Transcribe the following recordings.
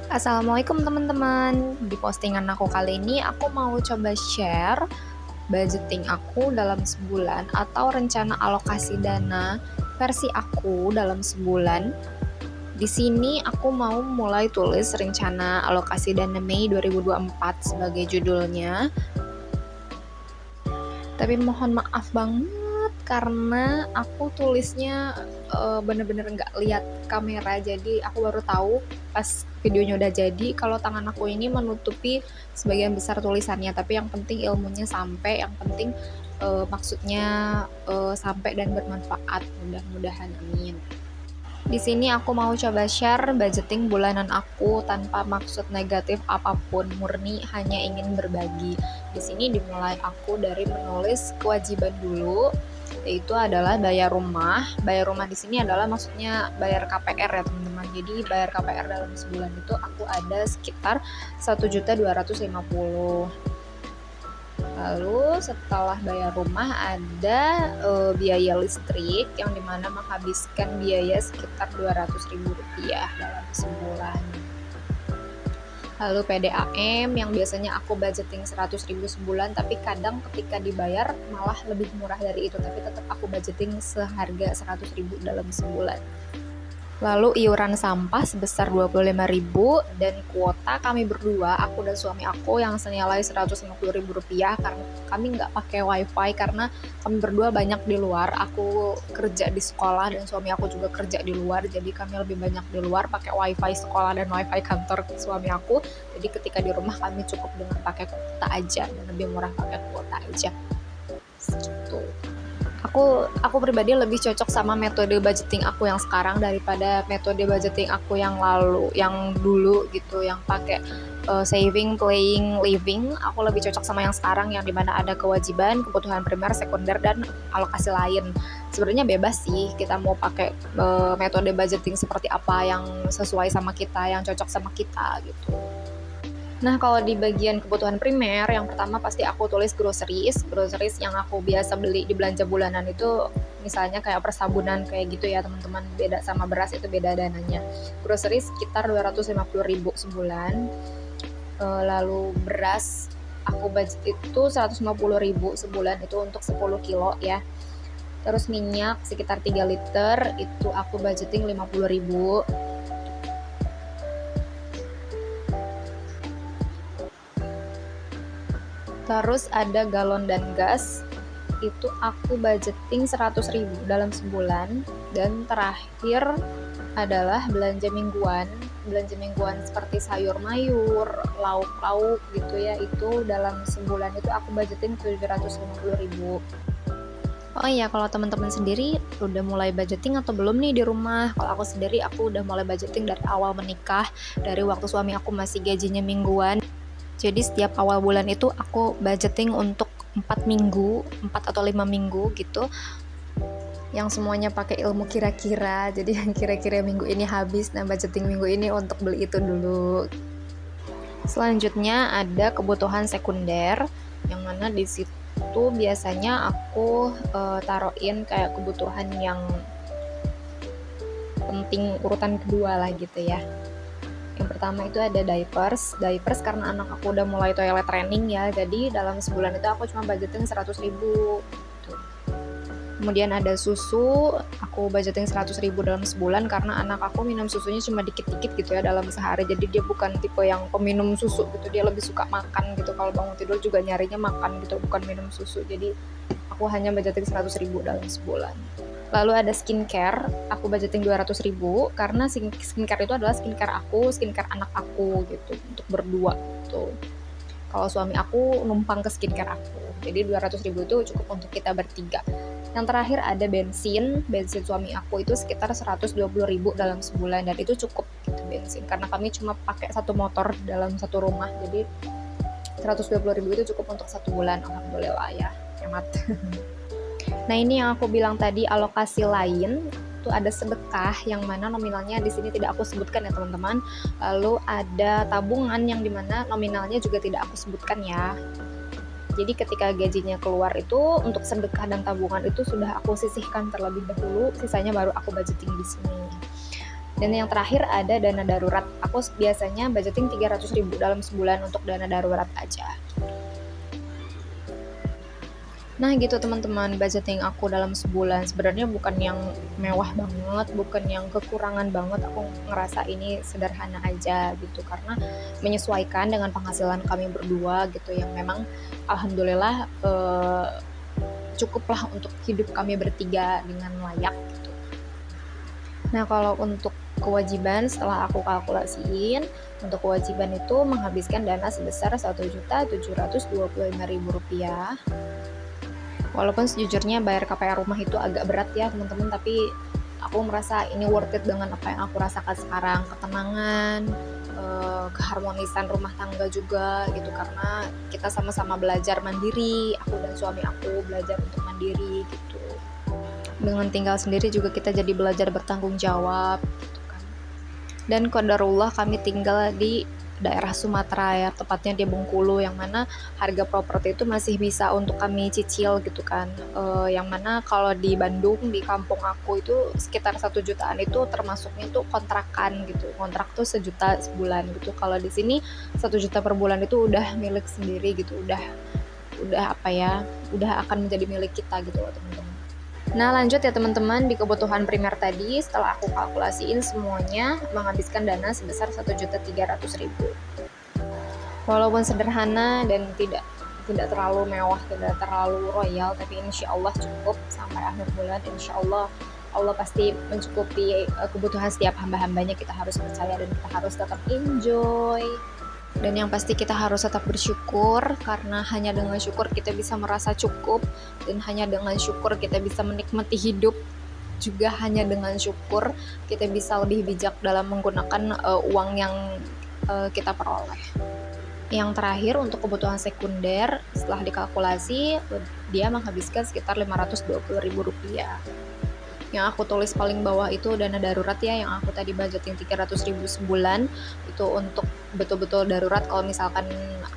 Assalamualaikum teman-teman. Di postingan aku kali ini aku mau coba share budgeting aku dalam sebulan atau rencana alokasi dana versi aku dalam sebulan. Di sini aku mau mulai tulis rencana alokasi dana Mei 2024 sebagai judulnya. Tapi mohon maaf banget karena aku tulisnya bener-bener nggak lihat kamera, jadi aku baru tahu pas videonya udah jadi kalau tangan aku ini menutupi sebagian besar tulisannya. Tapi yang penting ilmunya sampai, yang penting maksudnya sampai dan bermanfaat, mudah-mudahan, amin. Di sini aku mau coba share budgeting bulanan aku tanpa maksud negatif apapun, murni hanya ingin berbagi. Di sini dimulai aku dari menulis kewajiban dulu, yaitu adalah bayar rumah. Bayar rumah di sini adalah maksudnya bayar KPR ya teman-teman. Jadi bayar KPR dalam sebulan itu aku ada sekitar 1.250.000. Lalu setelah bayar rumah ada biaya listrik yang dimana menghabiskan biaya sekitar Rp200.000 dalam sebulan. Lalu PDAM yang biasanya aku budgeting 100.000 sebulan, tapi kadang ketika dibayar malah lebih murah dari itu, tapi tetap aku budgeting seharga 100.000 dalam sebulan. Lalu iuran sampah sebesar Rp25.000 dan kuota kami berdua, aku dan suami aku, yang senilai Rp150.000 karena kami nggak pakai wifi karena kami berdua banyak di luar. Aku kerja di sekolah dan suami aku juga kerja di luar, jadi kami lebih banyak di luar pakai wifi sekolah dan wifi kantor suami aku. Jadi ketika di rumah kami cukup dengan pakai kuota aja dan lebih murah pakai kuota aja. Gitu. Aku pribadi lebih cocok sama metode budgeting aku yang sekarang daripada metode budgeting aku yang dulu gitu, yang pakai saving, playing, living. Aku lebih cocok sama yang sekarang yang dimana ada kewajiban, kebutuhan primer, sekunder, dan alokasi lain. Sebenarnya bebas sih kita mau pakai metode budgeting seperti apa yang sesuai sama kita, yang cocok sama kita gitu. Nah, kalau di bagian kebutuhan primer, yang pertama pasti aku tulis groceries yang aku biasa beli di belanja bulanan itu, misalnya kayak persabunan kayak gitu ya teman-teman, beda sama beras, itu beda dananya. Groceries sekitar 250.000 sebulan. Lalu beras aku budget itu 150.000 sebulan, itu untuk 10 kilo ya. Terus minyak sekitar 3 liter, itu aku budgeting 50.000. Terus ada galon dan gas, itu aku budgeting 100.000 dalam sebulan. Dan terakhir adalah belanja mingguan seperti sayur mayur, lauk-lauk gitu ya, itu dalam sebulan itu aku budgeting 750.000. Oh iya, kalau teman-teman sendiri udah mulai budgeting atau belum nih di rumah? Kalau aku sendiri, aku udah mulai budgeting dari awal menikah, dari waktu suami aku masih gajinya mingguan. Jadi setiap awal bulan itu aku budgeting untuk 4 minggu, 4 atau 5 minggu gitu. Yang semuanya pakai ilmu kira-kira. Jadi yang kira-kira minggu ini habis, nah budgeting minggu ini untuk beli itu dulu. Selanjutnya ada kebutuhan sekunder, yang mana di situ biasanya aku taruhin kayak kebutuhan yang penting urutan kedua lah gitu ya. Yang pertama itu ada diapers karena anak aku udah mulai toilet training ya, jadi dalam sebulan itu aku cuma budgeting 100.000 gitu. Kemudian ada susu, aku budgeting 100.000 dalam sebulan karena anak aku minum susunya cuma dikit-dikit gitu ya dalam sehari, jadi dia bukan tipe yang peminum susu gitu, dia lebih suka makan gitu, kalau bangun tidur juga nyarinya makan gitu, bukan minum susu. Jadi aku hanya budgeting 100.000 dalam sebulan. Lalu ada skincare, aku budgeting 200.000 karena skincare itu adalah skincare aku, skincare anak aku gitu, untuk berdua gitu. Kalau suami aku numpang ke skincare aku, jadi 200.000 itu cukup untuk kita bertiga. Yang terakhir ada bensin suami aku itu sekitar 120.000 dalam sebulan, dan itu cukup gitu bensin, karena kami cuma pakai satu motor dalam satu rumah, jadi 120.000 itu cukup untuk satu bulan, alhamdulillah ya, hemat. Nah, ini yang aku bilang tadi, alokasi lain itu ada sedekah yang mana nominalnya di sini tidak aku sebutkan ya teman-teman. Lalu ada tabungan yang dimana nominalnya juga tidak aku sebutkan ya. Jadi ketika gajinya keluar itu untuk sedekah dan tabungan itu sudah aku sisihkan terlebih dahulu, sisanya baru aku budgeting di sini. Dan yang terakhir ada dana darurat. Aku biasanya budgeting 300.000 dalam sebulan untuk dana darurat aja. Nah gitu teman-teman, budgeting aku dalam sebulan sebenarnya bukan yang mewah banget, bukan yang kekurangan banget. Aku ngerasa ini sederhana aja gitu, karena menyesuaikan dengan penghasilan kami berdua gitu, yang memang alhamdulillah cukuplah untuk hidup kami bertiga dengan layak gitu. Nah kalau untuk kewajiban, setelah aku kalkulasiin, untuk kewajiban itu menghabiskan dana sebesar Rp1.725.000. Walaupun sejujurnya bayar KPR rumah itu agak berat ya teman-teman, tapi aku merasa ini worth it dengan apa yang aku rasakan sekarang, ketenangan, keharmonisan rumah tangga juga gitu, karena kita sama-sama belajar mandiri, aku dan suami aku belajar untuk mandiri gitu. Dengan tinggal sendiri juga kita jadi belajar bertanggung jawab gitu kan. Dan qadarullah kami tinggal di daerah Sumatera ya, tepatnya di Bengkulu, yang mana harga properti itu masih bisa untuk kami cicil gitu kan. Yang mana kalau di Bandung, di kampung aku itu sekitar 1 jutaan itu termasuknya tuh kontrakan gitu, kontrak tuh 1 juta sebulan gitu. Kalau di sini 1 juta per bulan itu udah milik sendiri gitu, udah apa ya, udah akan menjadi milik kita gitu loh teman-teman. Nah lanjut ya teman-teman, di kebutuhan primer tadi setelah aku kalkulasiin semuanya menghabiskan dana sebesar 1.300.000. Walaupun sederhana dan tidak terlalu mewah, tidak terlalu royal, tapi insya Allah cukup sampai akhir bulan. Insya Allah Allah pasti mencukupi kebutuhan setiap hamba-hambanya. Kita harus percaya dan kita harus tetap enjoy. Dan yang pasti kita harus tetap bersyukur, karena hanya dengan syukur kita bisa merasa cukup, dan hanya dengan syukur kita bisa menikmati hidup. Juga hanya dengan syukur kita bisa lebih bijak dalam menggunakan uang yang kita peroleh. Yang terakhir untuk kebutuhan sekunder, setelah dikalkulasi dia menghabiskan sekitar Rp520.000. Yang aku tulis paling bawah itu dana darurat ya, yang aku tadi budgeting 300.000 sebulan, itu untuk betul-betul darurat kalau misalkan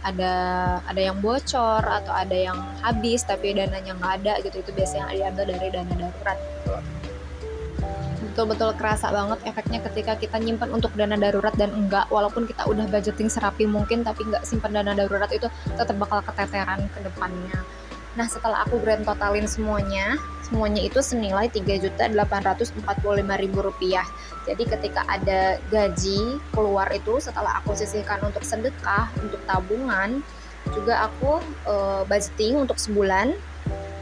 ada yang bocor atau ada yang habis tapi dananya nggak ada gitu, itu biasanya diambil dari dana darurat gitu. Betul-betul kerasa banget efeknya ketika kita nyimpan untuk dana darurat dan enggak, walaupun kita udah budgeting serapi mungkin tapi enggak simpan dana darurat, itu tetap bakal keteteran ke depannya. Nah setelah aku grand totalin semuanya itu senilai Rp3.845.000. Jadi ketika ada gaji keluar itu, setelah aku sisihkan untuk sedekah, untuk tabungan, juga aku budgeting untuk sebulan.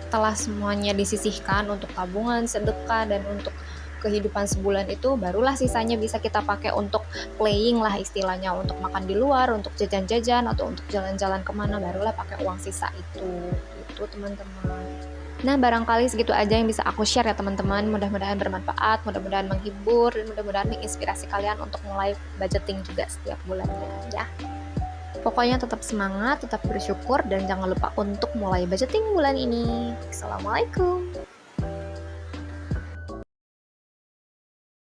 Setelah semuanya disisihkan untuk tabungan, sedekah, dan untuk kehidupan sebulan itu, barulah sisanya bisa kita pakai untuk playing lah istilahnya, untuk makan di luar, untuk jajan-jajan, atau untuk jalan-jalan kemana, barulah pakai uang sisa itu teman-teman. Nah barangkali segitu aja yang bisa aku share ya teman-teman, mudah-mudahan bermanfaat, mudah-mudahan menghibur, dan mudah-mudahan menginspirasi kalian untuk mulai budgeting juga setiap bulannya ya. Pokoknya tetap semangat, tetap bersyukur, dan jangan lupa untuk mulai budgeting bulan ini. Assalamualaikum.